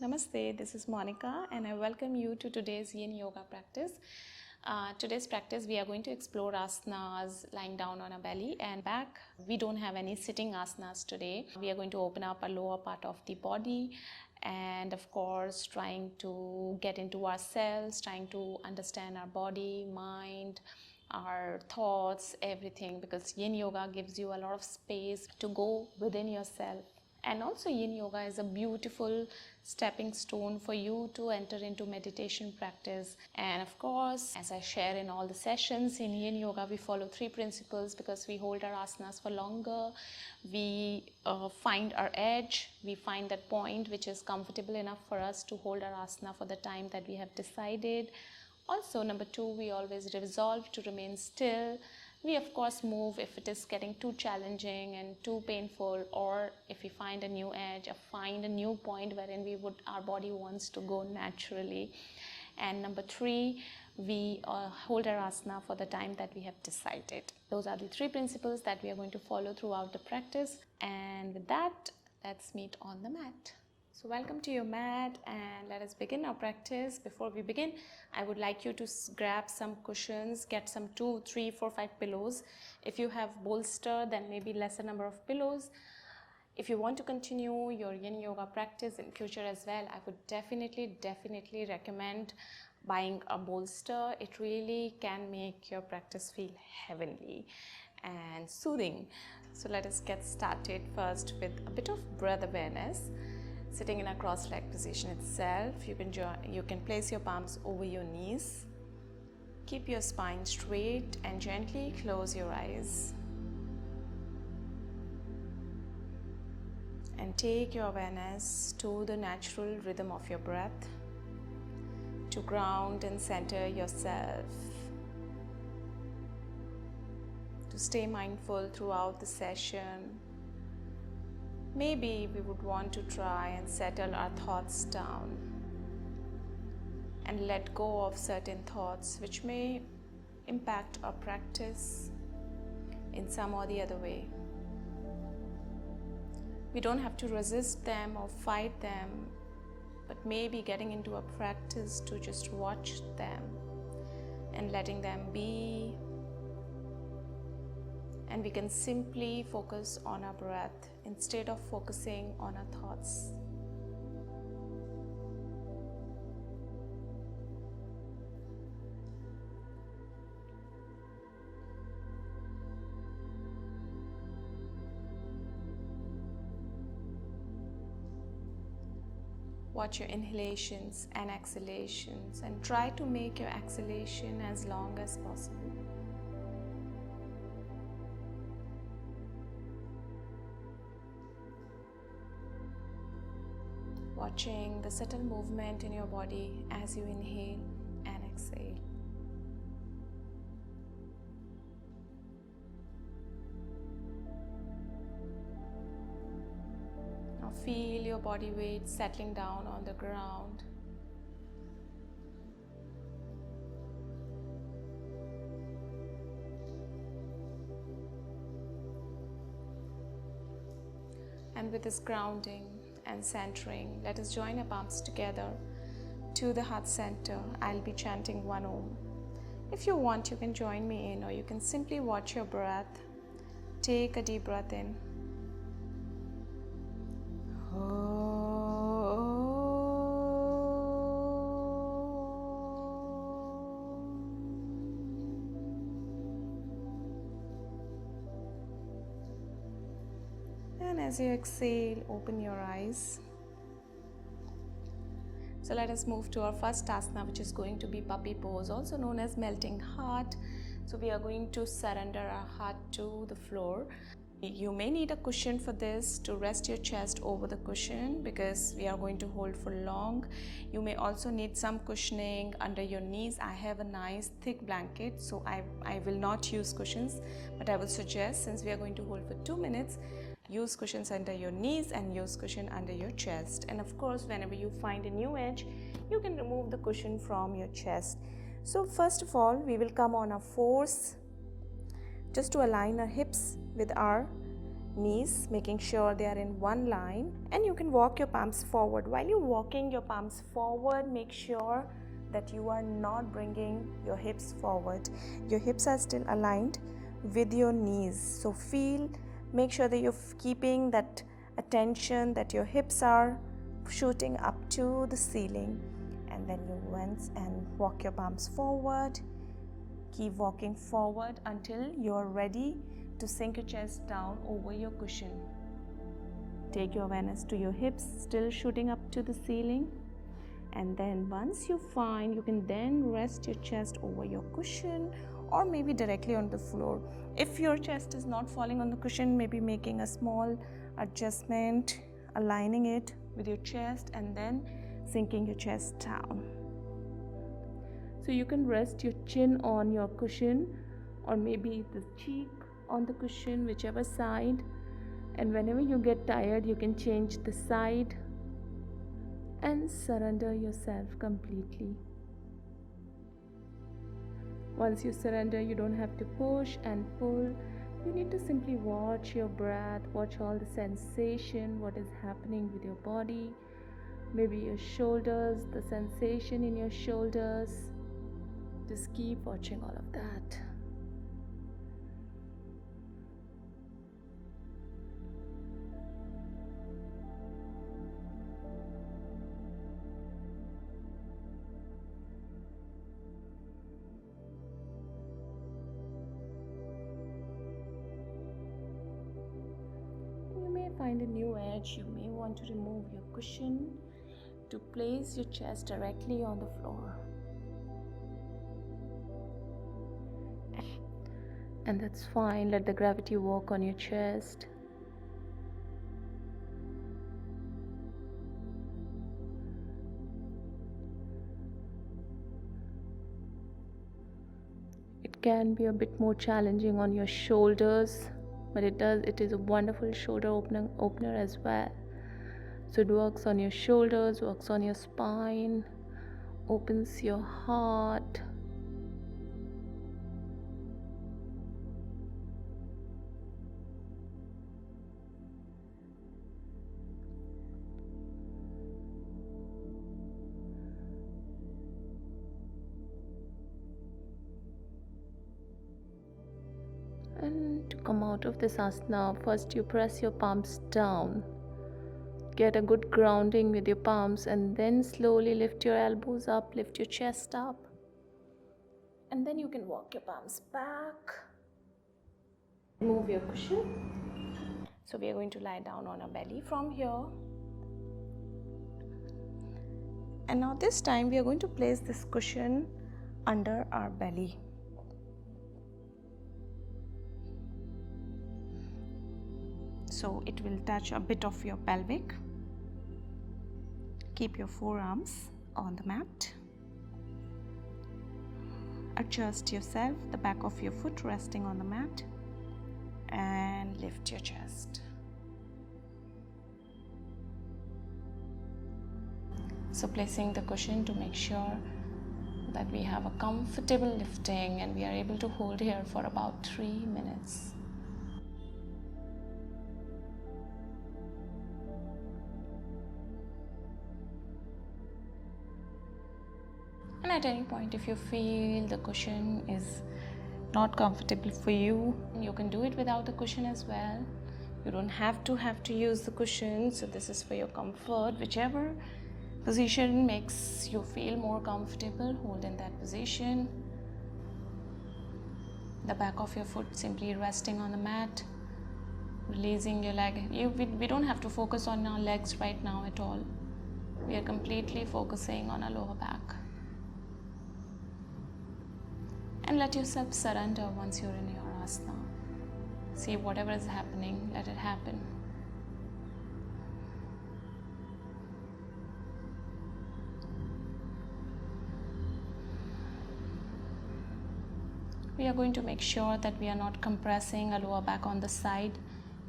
Namaste, this is Monica and I welcome you to today's Yin Yoga practice. Today's practice we are going to explore asanas lying down on a belly and back. We don't have any sitting asanas today. We are going to open up a lower part of the body and of course trying to get into ourselves, trying to understand our body, mind, our thoughts, everything, because Yin Yoga gives you a lot of space to go within yourself. And also Yin Yoga is a beautiful stepping stone for you to enter into meditation practice. And of course, as I share in all the sessions in Yin Yoga, we follow 3 principles because we hold our asanas for longer. We find our edge. We find that point which is comfortable enough for us to hold our asana for the time that we have decided. Also, number 2, we always resolve to remain still. We of course move if it is getting too challenging and too painful, or if we find a new edge or find a new point wherein our body wants to go naturally. And number 3, we hold our asana for the time that we have decided. Those are the 3 principles that we are going to follow throughout the practice. And with that, let's meet on the mat. So welcome to your mat and let us begin our practice. Before we begin, I would like you to grab some cushions, get some 2, 3, 4, 5 pillows. If you have bolster, then maybe lesser number of pillows. If you want to continue your Yin Yoga practice in future as well, I would definitely recommend buying a bolster. It really can make your practice feel heavenly and soothing. So let us get started first with a bit of breath awareness. Sitting in a cross-legged position itself, you can place your palms over your knees. Keep your spine straight and gently close your eyes. And take your awareness to the natural rhythm of your breath, to ground and center yourself, to stay mindful throughout the session. Maybe we would want to try and settle our thoughts down and let go of certain thoughts which may impact our practice in some or the other way. We don't have to resist them or fight them, but maybe getting into a practice to just watch them and letting them be. And we can simply focus on our breath instead of focusing on our thoughts. Watch your inhalations and exhalations and try to make your exhalation as long as possible. Watching the subtle movement in your body as you inhale and exhale. Now feel your body weight settling down on the ground. And with this grounding and centering, let us join our palms together to the heart center. I'll be chanting 1 Om. If you want, you can join me in, or you can simply watch your breath. Take a deep breath in. And as you exhale, open your eyes. So let us move to our first asana, which is going to be puppy pose, also known as melting heart. So we are going to surrender our heart to the floor. You may need a cushion for this to rest your chest over the cushion because we are going to hold for long. You may also need some cushioning under your knees. I have a nice thick blanket, so I will not use cushions, but I will suggest, since we are going to hold for 2 minutes, use cushions under your knees and use cushion under your chest. And of course, whenever you find a new edge, you can remove the cushion from your chest. So first of all, we will come on our fours just to align our hips with our knees, making sure they are in one line, and you can walk your palms forward. While you're walking your palms forward, make sure that you are not bringing your hips forward. Your hips are still aligned with your knees. So make sure that you're keeping that attention that your hips are shooting up to the ceiling. And then you once and walk your palms forward. Keep walking forward until you're ready to sink your chest down over your cushion. Take your awareness to your hips, still shooting up to the ceiling. And then once you find, you can then rest your chest over your cushion or maybe directly on the floor. If your chest is not falling on the cushion, maybe making a small adjustment, aligning it with your chest and then sinking your chest down. So you can rest your chin on your cushion or maybe the cheek on the cushion, whichever side. And whenever you get tired, you can change the side and surrender yourself completely. Once you surrender, you don't have to push and pull. You need to simply watch your breath, watch all the sensation, what is happening with your body, maybe your shoulders, the sensation in your shoulders. Just keep watching all of that. Find a new edge. You may want to remove your cushion to place your chest directly on the floor. And that's fine. Let the gravity work on your chest. It can be a bit more challenging on your shoulders, but it is a wonderful shoulder opener as well. So it works on your shoulders, works on your spine, opens your heart. And to come out of this asana, first you press your palms down. Get a good grounding with your palms and then slowly lift your elbows up, lift your chest up. And then you can walk your palms back. Move your cushion. So we are going to lie down on our belly from here. And now this time we are going to place this cushion under our belly. So it will touch a bit of your pelvic. Keep your forearms on the mat. Adjust yourself, the back of your foot resting on the mat, and lift your chest. So placing the cushion to make sure that we have a comfortable lifting and we are able to hold here for about 3 minutes. And at any point, if you feel the cushion is not comfortable for you, you can do it without the cushion as well. You don't have to use the cushion, so this is for your comfort. Whichever position makes you feel more comfortable, hold in that position. The back of your foot simply resting on the mat, releasing your leg. We don't have to focus on our legs right now at all. We are completely focusing on our lower back. And let yourself surrender once you're in your asana. See whatever is happening, let it happen. We are going to make sure that we are not compressing our lower back on the side.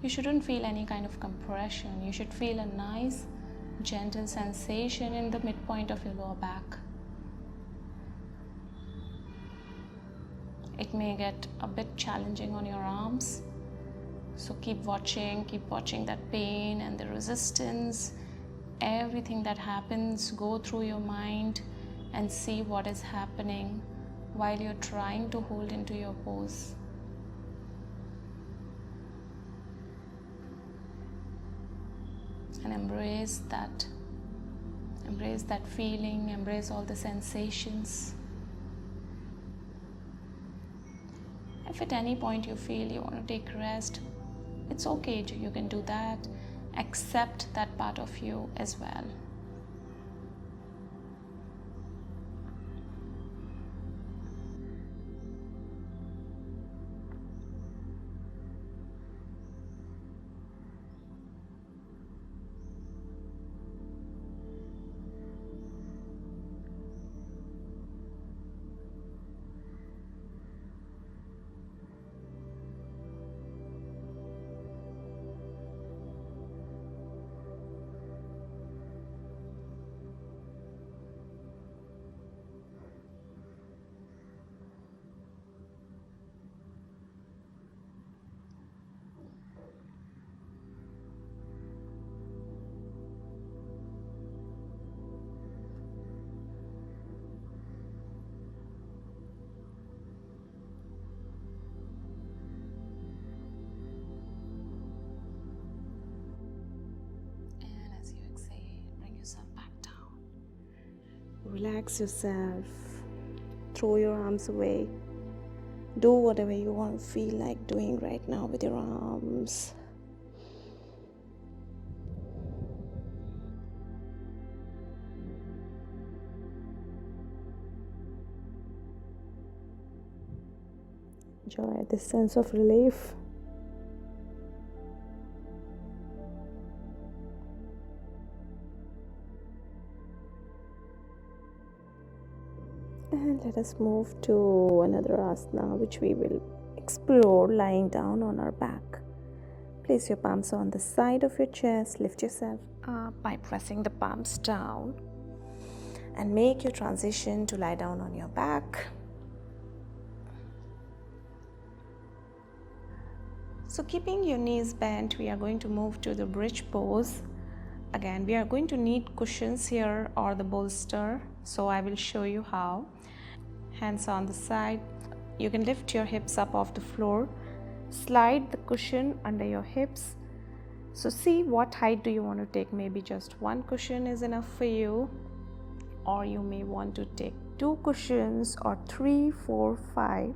You shouldn't feel any kind of compression. You should feel a nice, gentle sensation in the midpoint of your lower back. It may get a bit challenging on your arms, So keep watching that pain and the resistance, everything that happens. Go through your mind and see what is happening while you're trying to hold into your pose. And embrace that feeling, embrace all the sensations. If at any point you feel you want to take rest, it's okay, you can do that. Accept that part of you as well. Relax yourself, throw your arms away, do whatever you want to feel like doing right now with your arms. Enjoy this sense of relief. And let us move to another asana, which we will explore lying down on our back. Place your palms on the side of your chest, lift yourself up by pressing the palms down, and make your transition to lie down on your back. So keeping your knees bent, we are going to move to the bridge pose. Again, we are going to need cushions here or the bolster, so I will show you how. Hands on the side. You can lift your hips up off the floor, slide the cushion under your hips. So see what height do you want to take. Maybe just one cushion is enough for you, or you may want to take 2 cushions or 3, 4, 5,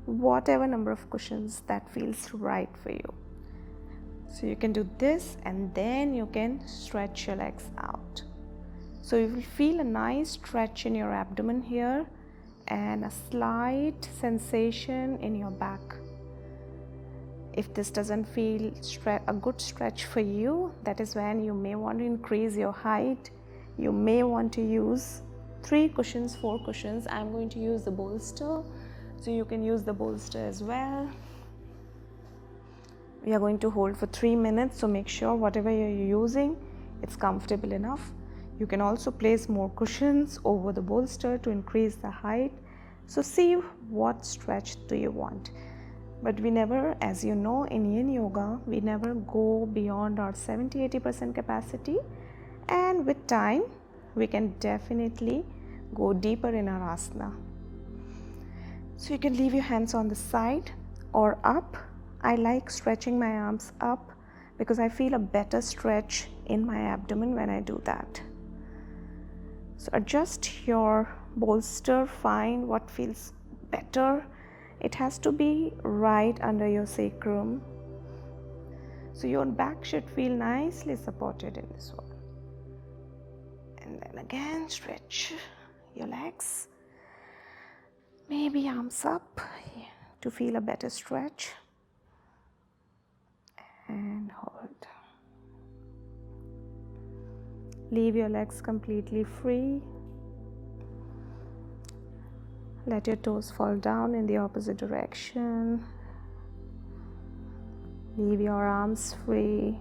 whatever number of cushions that feels right for you. So you can do this, and then you can stretch your legs out. So you will feel a nice stretch in your abdomen here and a slight sensation in your back. If this doesn't feel a good stretch for you, that is when you may want to increase your height. You may want to use 3 cushions, 4 cushions. I'm going to use the bolster, so you can use the bolster as well. We are going to hold for 3 minutes, so make sure whatever you're using, it's comfortable enough. You can also place more cushions over the bolster to increase the height. So see what stretch do you want. But we never, as you know, in Yin Yoga, we never go beyond our 70-80% capacity. And with time, we can definitely go deeper in our asana. So you can leave your hands on the side or up. I like stretching my arms up because I feel a better stretch in my abdomen when I do that. So adjust your bolster, find what feels better. It has to be right under your sacrum. So your back should feel nicely supported in this one. And then again, stretch your legs. Maybe arms up to feel a better stretch. And hold. Leave your legs completely free. Let your toes fall down in the opposite direction. Leave your arms free.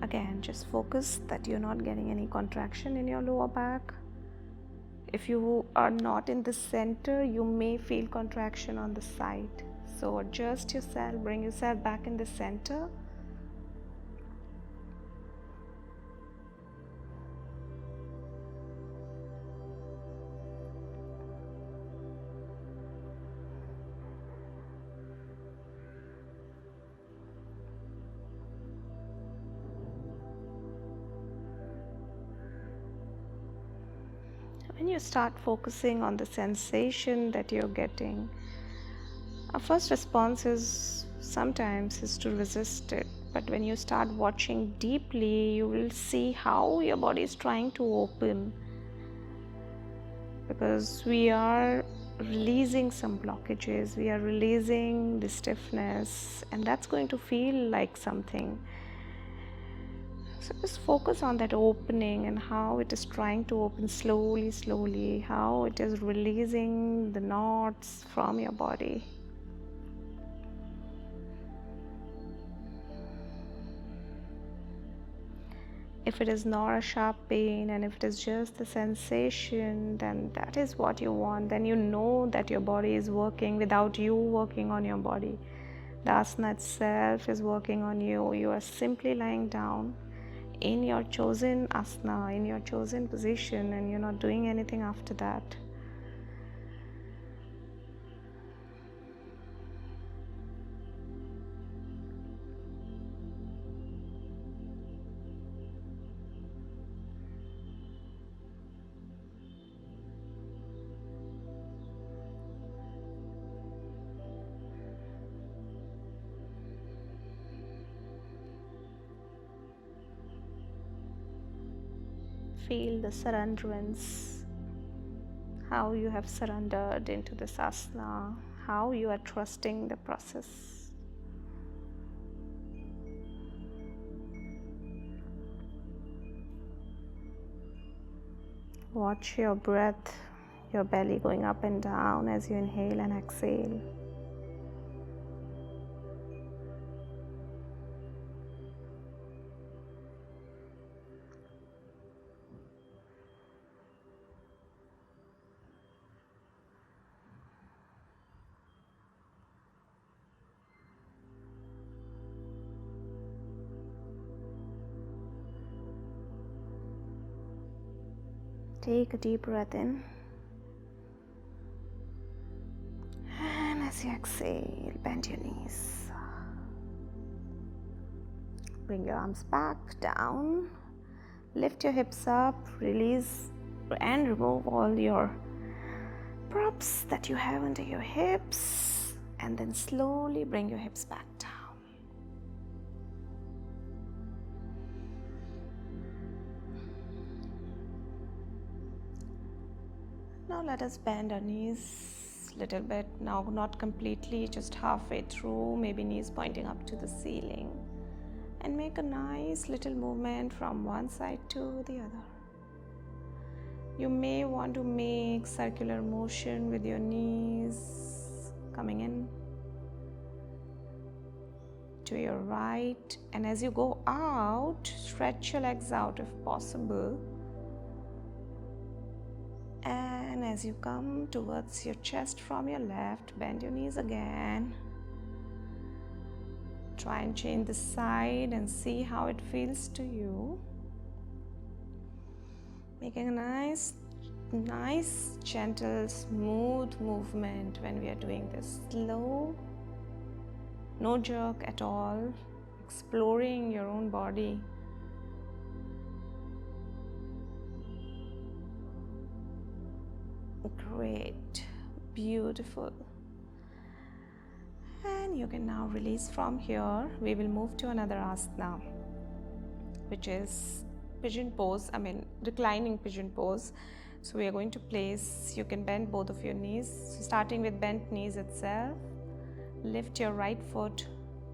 Again, just focus that you're not getting any contraction in your lower back. If you are not in the center, you may feel contraction on the side. So adjust yourself, bring yourself back in the center. When you start focusing on the sensation that you're getting, our first response is sometimes is to resist it. But when you start watching deeply, you will see how your body is trying to open, because we are releasing some blockages, we are releasing the stiffness, and that's going to feel like something. So just focus on that opening and how it is trying to open slowly, how it is releasing the knots from your body. If it is not a sharp pain and if it is just the sensation, then that is what you want. Then you know that your body is working without you working on your body. The asana itself is working on you. You are simply lying down in your chosen asana, in your chosen position, and you're not doing anything after that. Feel the surrenderance, how you have surrendered into this asana, how you are trusting the process. Watch your breath, your belly going up and down as you inhale and exhale. Take a deep breath in, and as you exhale, bend your knees. Bring your arms back down, lift your hips up, release and remove all your props that you have under your hips, and then slowly bring your hips back down. Now let us bend our knees a little bit. Now not completely, just halfway through, maybe knees pointing up to the ceiling. And make a nice little movement from one side to the other. You may want to make circular motion with your knees coming in to your right. And as you go out, stretch your legs out if possible. And as you come towards your chest from your left, bend your knees again. Try and change the side and see how it feels to you. Making a nice, gentle, smooth movement when we are doing this. Slow, no jerk at all. Exploring your own body. Great, beautiful. And you can now release from here. We will move to another asana, which is pigeon pose, reclining pigeon pose. So we are going to place, you can bend both of your knees. So starting with bent knees itself, lift your right foot,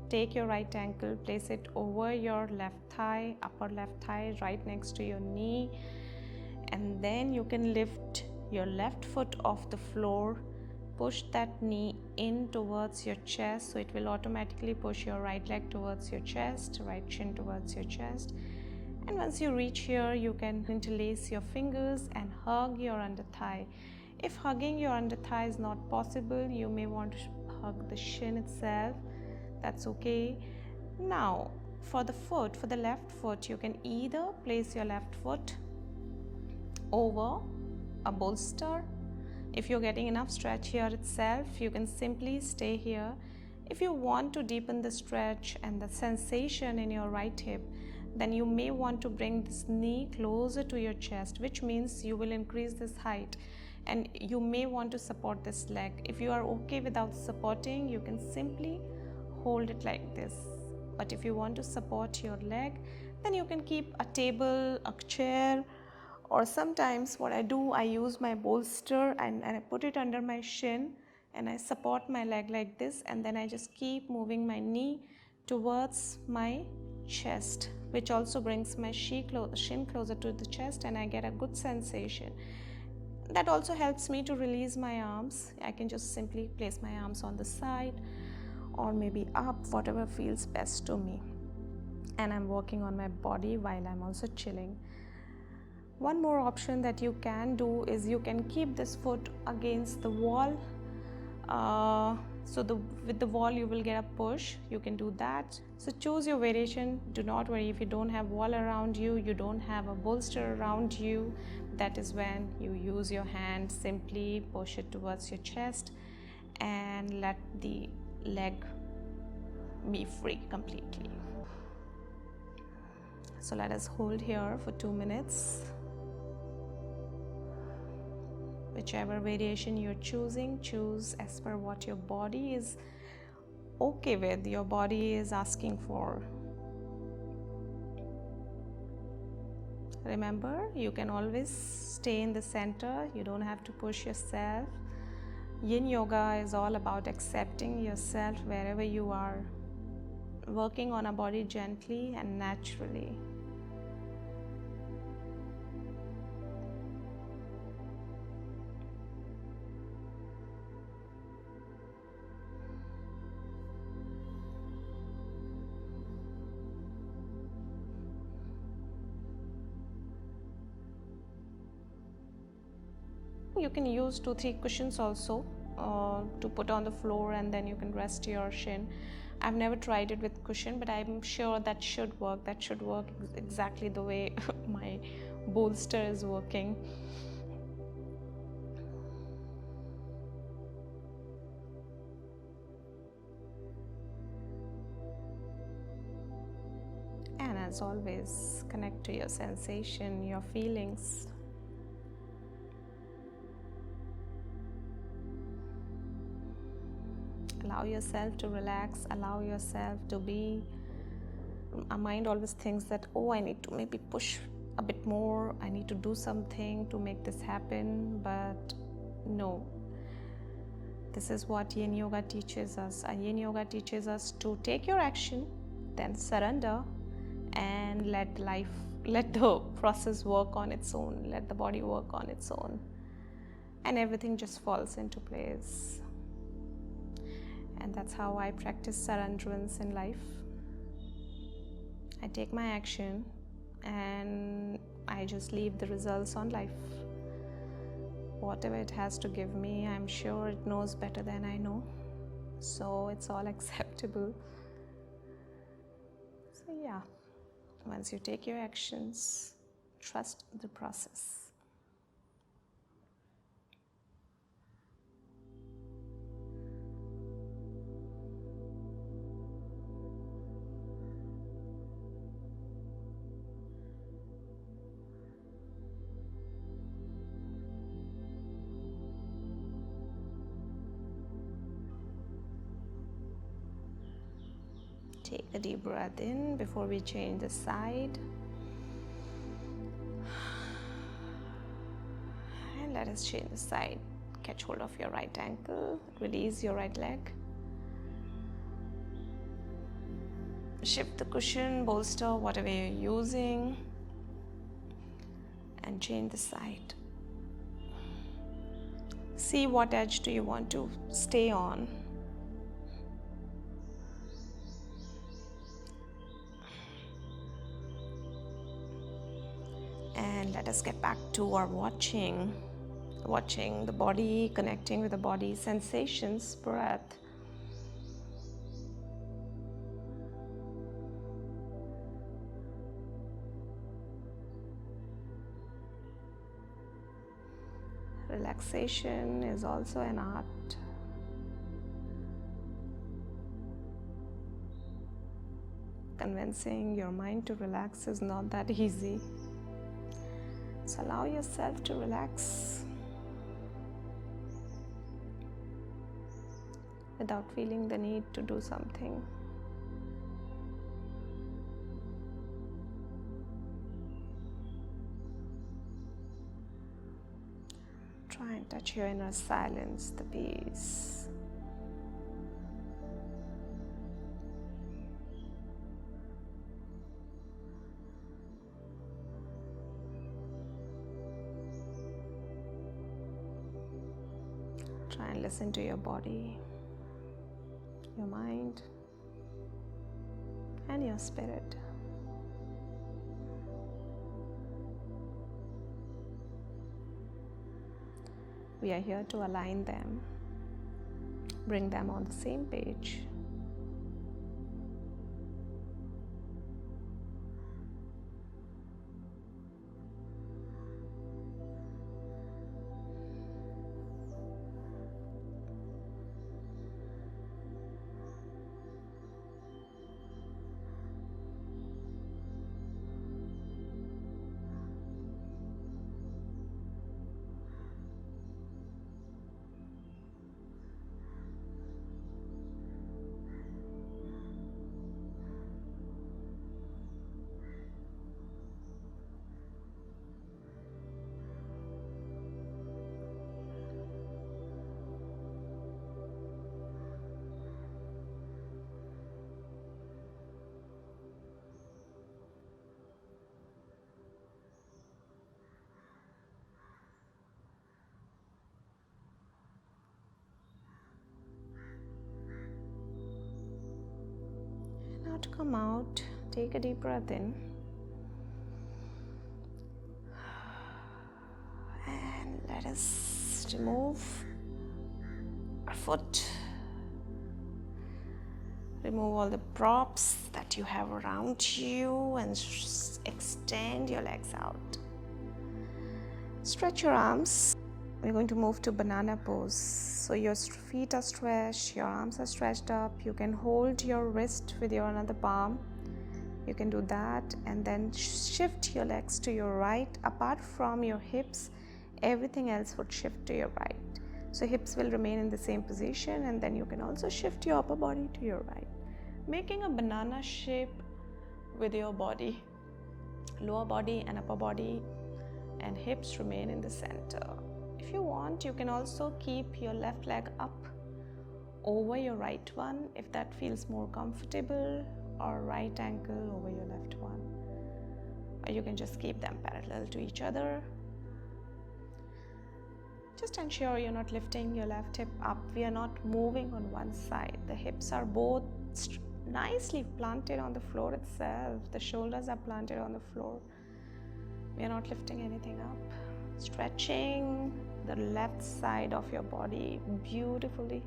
take your right ankle, place it over your left thigh, upper left thigh, right next to your knee. And then you can lift your left foot off the floor, push that knee in towards your chest, so it will automatically push your right leg towards your chest, right shin towards your chest. And once you reach here, you can interlace your fingers and hug your under thigh. If hugging your under thigh is not possible, you may want to hug the shin itself. That's okay. Now, for the left foot, you can either place your left foot over a bolster. If you're getting enough stretch here itself, you can simply stay here. If you want to deepen the stretch and the sensation in your right hip, then you may want to bring this knee closer to your chest, which means you will increase this height, and you may want to support this leg. If you are okay without supporting, you can simply hold it like this. But if you want to support your leg, then you can keep a table, a chair, or sometimes what I do, I use my bolster and I put it under my shin and I support my leg like this, and then I just keep moving my knee towards my chest, which also brings my shin closer to the chest, and I get a good sensation. That also helps me to release my arms. I can just simply place my arms on the side or maybe up, whatever feels best to me. And I'm working on my body while I'm also chilling. One more option that you can do is you can keep this foot against the wall. With the wall you will get a push. You can do that. So choose your variation. Do not worry if you don't have wall around you, you don't have a bolster around you. That is when you use your hand, simply push it towards your chest and let the leg be free completely. So let us hold here for 2 minutes. Whichever variation you're choosing, choose as per what your body is okay with, your body is asking for. Remember, you can always stay in the center, you don't have to push yourself. Yin Yoga is all about accepting yourself wherever you are, working on a body gently and naturally. You can use 2-3 cushions also to put on the floor, and then you can rest your shin. I've never tried it with cushion, but I'm sure that should work. That should work exactly the way my bolster is working. And as always, connect to your sensation, your feelings. Allow yourself to relax, allow yourself to be. Our mind always thinks that, oh, I need to maybe push a bit more, I need to do something to make this happen, but no. This is what Yin Yoga teaches us. Yin Yoga teaches us to take your action, then surrender, and let the process work on its own, let the body work on its own, and everything just falls into place. And that's how I practice surrenderance in life. I take my action and I just leave the results on life. Whatever it has to give me, I'm sure it knows better than I know. So it's all acceptable. So yeah, once you take your actions, trust the process. Take a deep breath in before we change the side. And let us change the side. Catch hold of your right ankle. Release your right leg. Shift the cushion, bolster, whatever you're using. And change the side. See what edge do you want to stay on. And let us get back to our watching the body, connecting with the body, sensations, breath. Relaxation is also an art. Convincing your mind to relax is not that easy. So allow yourself to relax without feeling the need to do something. Try and touch your inner silence, the peace. Try and listen to your body, your mind, and your spirit. We are here to align them, bring them on the same page. Now to come out, take a deep breath in. And let us remove our foot. Remove all the props that you have around you and extend your legs out. Stretch your arms. We're going to move to banana pose. So your feet are stretched, your arms are stretched up. You can hold your wrist with your another palm. You can do that and then shift your legs to your right. Apart from your hips, everything else would shift to your right. So hips will remain in the same position, and then you can also shift your upper body to your right, making a banana shape with your body. Lower body and upper body and hips remain in the center. If you want, you can also keep your left leg up over your right one if that feels more comfortable, or right ankle over your left one, or you can just keep them parallel to each other. Just ensure you're not lifting your left hip up. We are not moving on one side. The hips are both nicely planted on the floor itself. The shoulders are planted on the floor. We are not lifting anything up. Stretching the left side of your body beautifully.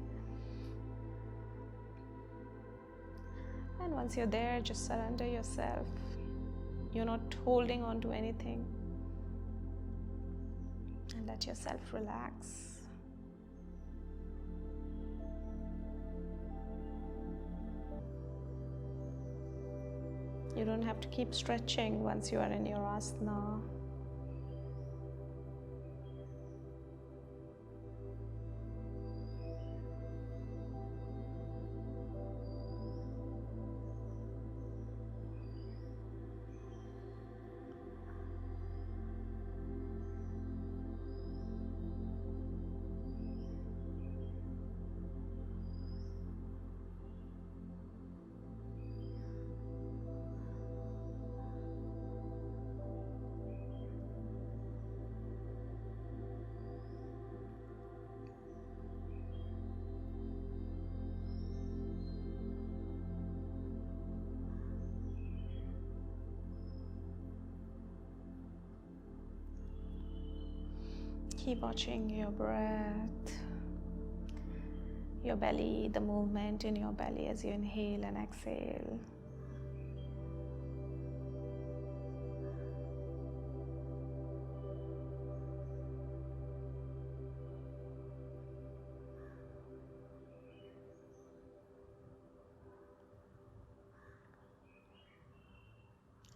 And once you're there, just surrender yourself. You're not holding on to anything. And let yourself relax. You don't have to keep stretching once you are in your asana. Keep watching your breath, your belly, the movement in your belly as you inhale and exhale.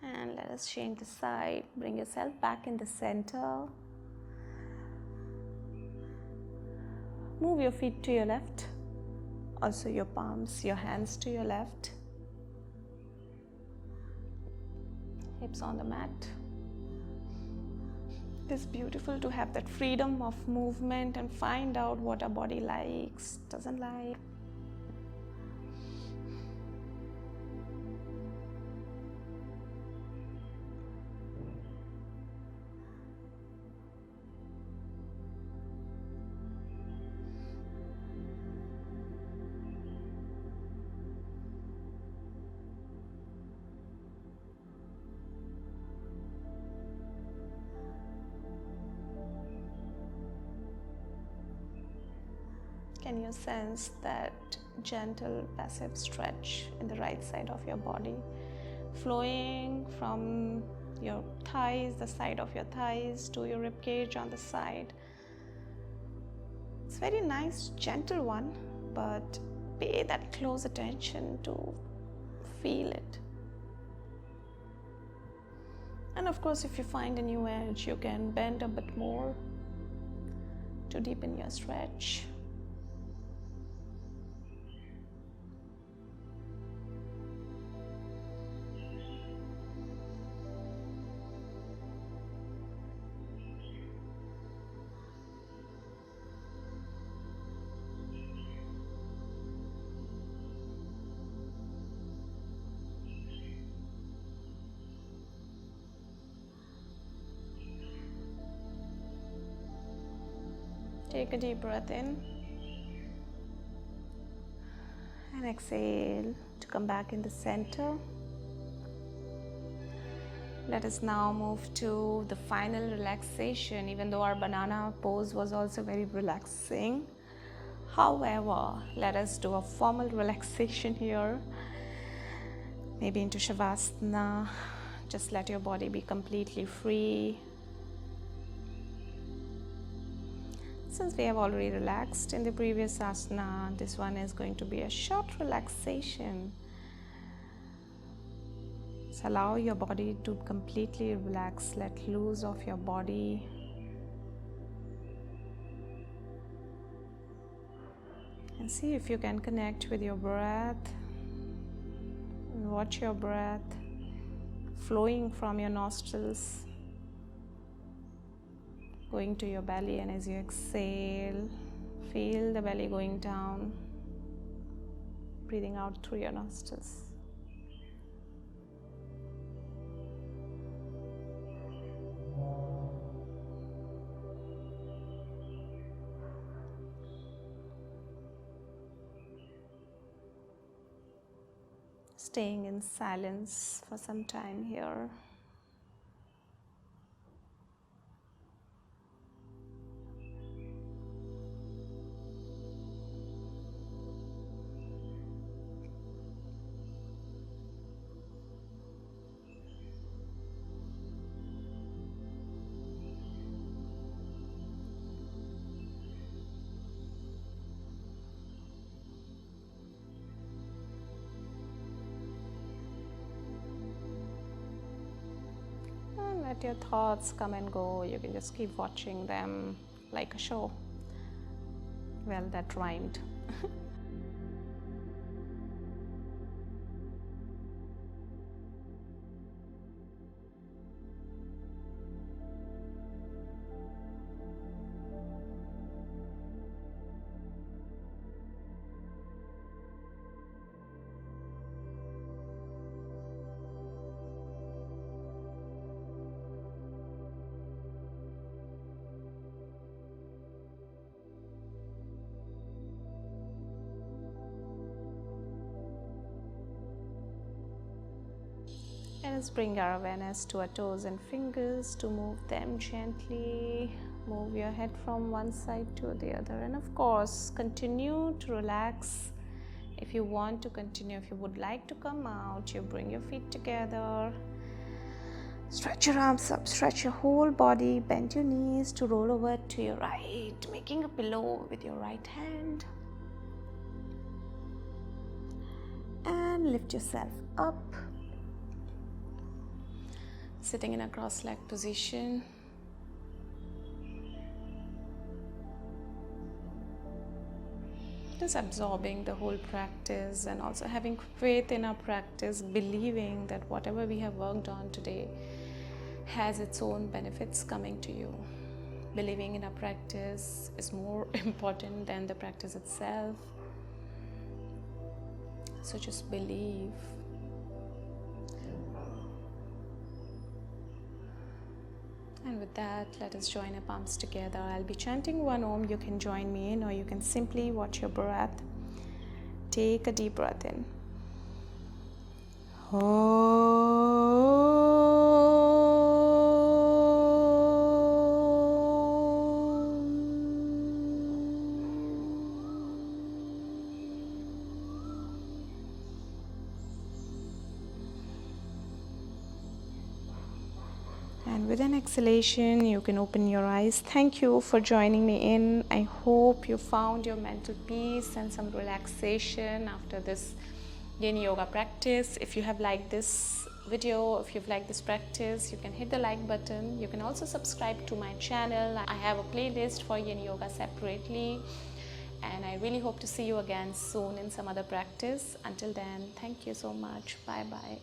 And let us change the side. Bring yourself back in the center. Move your feet to your left. Also your palms, your hands to your left. Hips on the mat. It is beautiful to have that freedom of movement and find out what our body likes, doesn't like. Can you sense that gentle passive stretch in the right side of your body, flowing from your thighs, the side of your thighs, to your rib cage on the side? It's very nice, gentle one, but pay that close attention to feel it. And of course, if you find a new edge, you can bend a bit more to deepen your stretch. Take a deep breath in and exhale to come back in the center. Let us now move to the final relaxation, even though our banana pose was also very relaxing. However, let us do a formal relaxation here. Maybe into Savasana. Just let your body be completely free. Since we have already relaxed in the previous asana, this one is going to be a short relaxation. So allow your body to completely relax, let loose of your body. And see if you can connect with your breath. And watch your breath flowing from your nostrils, going to your belly, and as you exhale, feel the belly going down, breathing out through your nostrils. Staying in silence for some time here. Let your thoughts come and go. You can just keep watching them like a show. Well, that rhymed. Let us bring our awareness to our toes and fingers to move them gently Move your head from one side to the other, and of course continue to relax. If you want to continue, if you would like to come out, you bring your feet together, stretch your arms up, stretch your whole body, bend your knees to roll over to your right, making a pillow with your right hand, and lift yourself up, sitting in a cross-legged position. Just absorbing the whole practice and also having faith in our practice, believing that whatever we have worked on today has its own benefits coming to you. Believing in our practice is more important than the practice itself. So just believe. And with that, let us join our palms together. I'll be chanting one Om. You can join me in, or you can simply watch your breath. Take a deep breath in. And with an exhalation, you can open your eyes. Thank you for joining me in. I hope you found your mental peace and some relaxation after this Yin Yoga practice. If you have liked this video, if you've liked this practice, you can hit the like button. You can also subscribe to my channel. I have a playlist for Yin Yoga separately. And I really hope to see you again soon in some other practice. Until then, thank you so much. Bye bye.